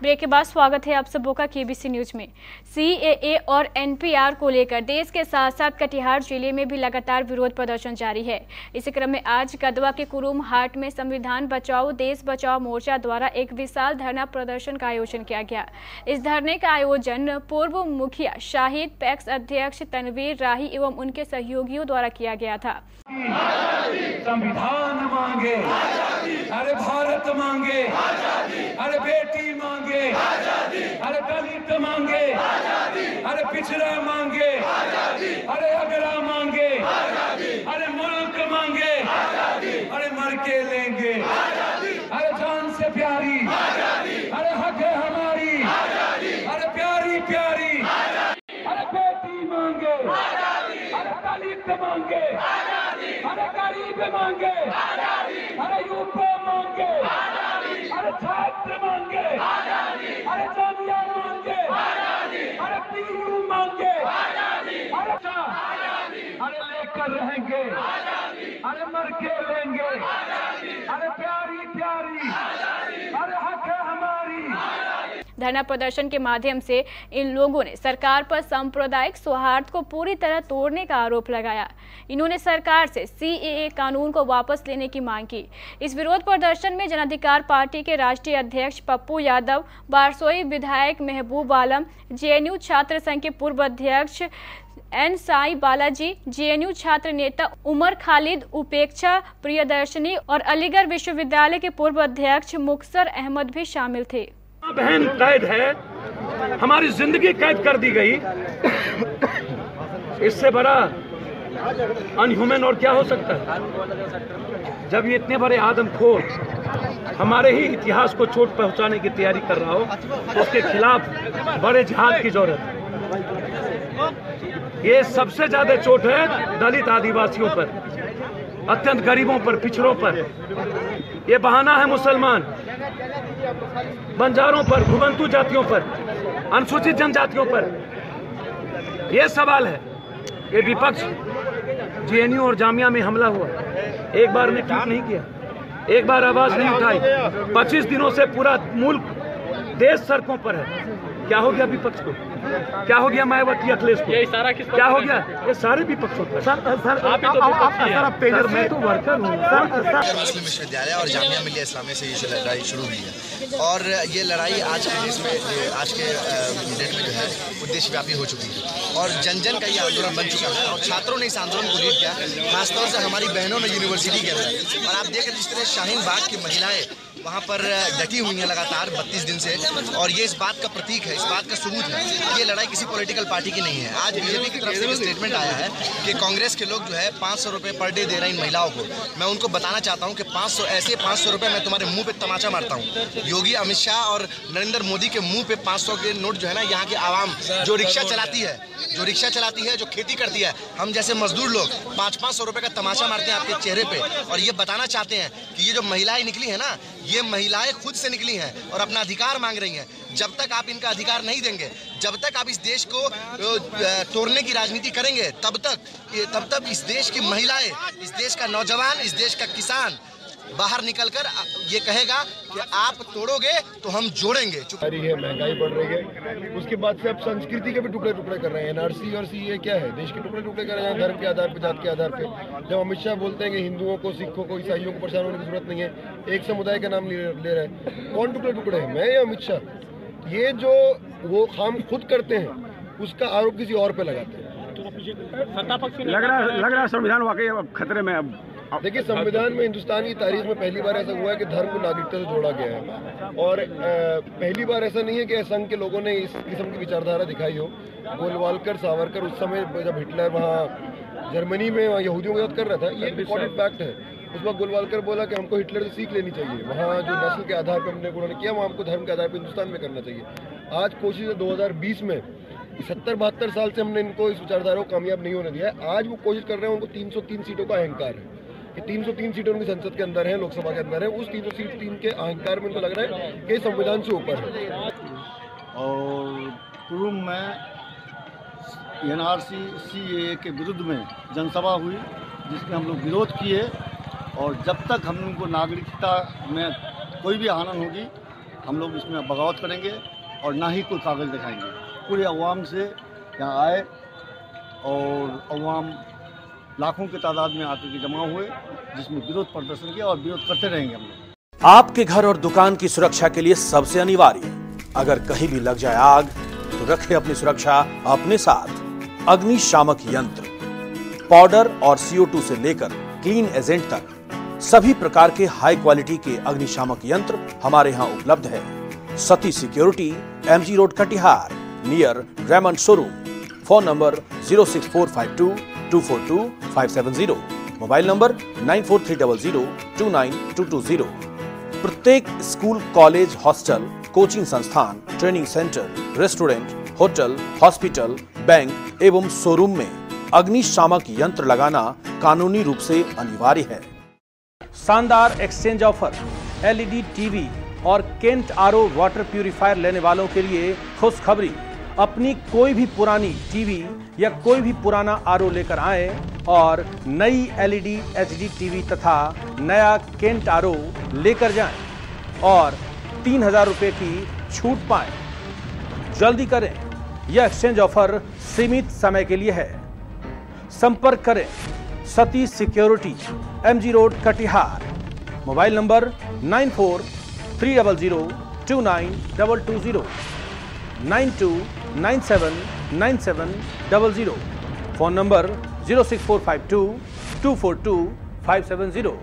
Break के बाद स्वागत है आप सबों का केबीसी न्यूज में। सीएए और एनपीआर को लेकर देश के साथ साथ कटिहार जिले में भी लगातार विरोध प्रदर्शन जारी है। इसी क्रम में आज गदवा के कुरुम हाट में संविधान बचाओ देश बचाओ मोर्चा द्वारा एक विशाल धरना प्रदर्शन का आयोजन किया गया। इस धरने का आयोजन पूर्व मुखिया शाहिद पैक्स अध्यक्ष तनवीर राही एवं उनके सहयोगियों द्वारा किया गया था। संविधान मांगे, अरे भारत मांगे, अरे बेटी मांगे, अरे दलित मांगे, अरे पिछड़ा मांगे, अरे अगरा मांगे, अरे मुल्क मांगे, अरे मर के लेंगे, अरे जान से प्यारी, अरे हक है हमारी, अरे प्यारी प्यारी, अरे बेटी मांगे, अरे दलित मांगे, अरे गरीब मांगे, अरे युवा मांगे, अरे छात्र मांगे, अरे जामिया मांगे, अरे पीयू मांगे, अरे लेकर रहेंगे, अरे मर के लेंगे, अरे प्यारी प्यारी, अरे हक है हमारी। धरना प्रदर्शन के माध्यम से इन लोगों ने सरकार पर सांप्रदायिक सौहार्द को पूरी तरह तोड़ने का आरोप लगाया। इन्होंने सरकार से सीएए कानून को वापस लेने की मांग की। इस विरोध प्रदर्शन में जन अधिकार पार्टी के राष्ट्रीय अध्यक्ष पप्पू यादव, बारसोई विधायक महबूब आलम, जेएनयू छात्र संघ के पूर्व अध्यक्ष एन साई बालाजी, जेएनयू छात्र नेता उमर खालिद, उपेक्षा प्रियदर्शनी और अलीगढ़ विश्वविद्यालय के पूर्व अध्यक्ष मुक्सर अहमद भी शामिल थे। बहन कैद है, हमारी जिंदगी कैद कर दी गई, इससे बड़ा अनह्यूमन और क्या हो सकता है। जब ये इतने बड़े आदमखोर हमारे ही इतिहास को चोट पहुंचाने की तैयारी कर रहा हो तो उसके खिलाफ बड़े जिहाद की जरूरत है। ये सबसे ज्यादा चोट है दलित आदिवासियों पर, अत्यंत गरीबों पर, पिछड़ों पर। ये बहाना है मुसलमान, बंजारों पर, घुमंतू जातियों पर, अनुसूचित जनजातियों पर। यह सवाल है कि विपक्ष जेएनयू और जामिया में हमला हुआ, एक बार ने ट्वीट नहीं किया, एक बार आवाज नहीं उठाई। 25 दिनों से पूरा मुल्क, देश सड़कों पर है। क्या हो गया विपक्ष को? क्या हो गया मायावती अखिलेश को? ये सारा क्या हो गया? ये सारे विपक्षों पर। सर मैं तो वर्कर हूँ। मुस्लिम विश्वविद्यालय और जामिया मिलिया इस्लामिया से ये लड़ाई शुरू हुई है और ये लड़ाई आज के डेट में जो है उद्देश्यव्यापी हो चुकी है और जन जन का ये आंदोलन बन चुका है और छात्रों ने इस आंदोलन को लीड किया, खासतौर से हमारी बहनों ने यूनिवर्सिटी के अंदर। और आप देख रहे जिस तरह शाहीन बाग की महिलाएं वहाँ पर डटी हुई हैं लगातार 32 दिन से, और ये इस बात का प्रतीक है, इस बात का सबूत है कि ये लड़ाई किसी पॉलिटिकल पार्टी की नहीं है। आज बीजेपी की तरफ से भी स्टेटमेंट आया है कि कांग्रेस के लोग जो है 500 रुपये पर डे दे रहे हैं इन महिलाओं को। मैं उनको बताना चाहता हूँ कि 500 रुपये मैं तुम्हारे मुंह पे तमाचा मारता हूँ। योगी अमित शाह और नरेंद्र मोदी के मुंह पे 500 के नोट जो है ना, यहाँ की आवाम जो रिक्शा चलाती है, जो खेती करती है, हम जैसे मजदूर लोग 500 रुपये का तमाचा मारते हैं आपके चेहरे पे। और ये बताना चाहते हैं कि ये जो महिलाएं निकली है ना, ये महिलाएं खुद से निकली हैं और अपना अधिकार मांग रही हैं। जब तक आप इनका अधिकार नहीं देंगे, जब तक आप इस देश को तोड़ने की राजनीति करेंगे, तब तक इस देश की महिलाएं, इस देश का नौजवान, इस देश का किसान बाहर निकलकर ये कहेगा कि आप तोड़ोगे तो हम जोड़ेंगे। है, महंगाई बढ़ रही है, उसके बाद से अब संस्कृति के भी टुकड़े टुकड़े कर रहे हैं। एनआरसी और सीए क्या है? देश के टुकड़े टुकड़े कर रहे हैं, धर्म के आधार पर, जात के आधार पर। जब अमित शाह बोलते हैं कि हिंदुओं को, सिखों को, ईसाइयों को परेशान होने की जरूरत नहीं है, एक समुदाय का नाम ले रहे हैं। कौन टुकड़े टुकड़े हैं, मैं या अमित शाह? ये जो वो काम खुद करते हैं उसका आरोप किसी और पे लगाते हैं। लग रहा है संविधान वाकई अब खतरे में। अब देखिए, संविधान में हिंदुस्तान की तारीख में पहली बार ऐसा हुआ है कि धर्म को नागरिकता से जोड़ा गया है और पहली बार ऐसा नहीं है कि संघ के लोगों ने इस किस्म की विचारधारा दिखाई हो। गोलवालकर, सावरकर उस समय जब हिटलर वहाँ जर्मनी में यहूदियों के साथ कर रहा था, ये इम्पोर्टेंट फैक्ट है। उस वक्त गोलवालकर बोला कि हमको हिटलर से सीख लेनी चाहिए, वहाँ जो नस्ल के आधार पर उन्होंने किया, वहाँ हमको धर्म के आधार पर हिंदुस्तान में करना चाहिए। आज कोशिश है 2020 में, 70-72 साल से हमने इनको इस विचारधारा को कामयाब नहीं होने दिया है। आज वो कोशिश कर रहे हैं, उनको 303 सीटों का अहंकार है कि 303 सीटें उनकी संसद के अंदर है, लोकसभा के अंदर है। उस 303 के अहंकार में उनको लग रहा है कि संविधान से ऊपर है। और कुरुम में एनआरसी सीएए के विरुद्ध में जनसभा हुई, जिसमें हम लोग विरोध किए और जब तक हम लोगों को नागरिकता में कोई भी हनन होगी हम लोग इसमें बगावत करेंगे और ना ही कोई कागज़ दिखाएंगे। पूरे अवाम से यहाँ आए और अवाम लाखों की तादाद में आकर के जमा हुए, जिसमें विरोध प्रदर्शन किया और विरोध करते रहेंगे हम लोग। आपके घर और दुकान की सुरक्षा के लिए सबसे अनिवार्य, अगर कहीं भी लग जाए आग तो रखें अपनी सुरक्षा अपने साथ। अग्निशामक यंत्र, पाउडर और CO2 से लेकर क्लीन एजेंट तक सभी प्रकार के हाई क्वालिटी के अग्निशामक यंत्र हमारे यहाँ उपलब्ध है। Sati security, MG road Katihar, near Raymond showroom. Phone number 06452242570, mobile number 9430029220। प्रत्येक स्कूल, कॉलेज, हॉस्टल, कोचिंग संस्थान, training centre, restaurant, hotel, hospital, bank एवं शोरूम में अग्निशामक यंत्र लगाना कानूनी रूप से अनिवार्य है। शानदार एक्सचेंज ऑफर, LED टीवी और केंट RO वाटर प्यूरिफायर लेने वालों के लिए खुशखबरी। अपनी कोई भी पुरानी टीवी या कोई भी पुराना RO लेकर आएं और नई LED HD टीवी तथा नया केंट RO लेकर जाएं और 3000 रुपये की छूट पाएं। जल्दी करें, यह एक्सचेंज ऑफर सीमित समय के लिए है। संपर्क करें Sati security, MG road Katihar, mobile number 9430029220, 92979700, phone number 06452242570।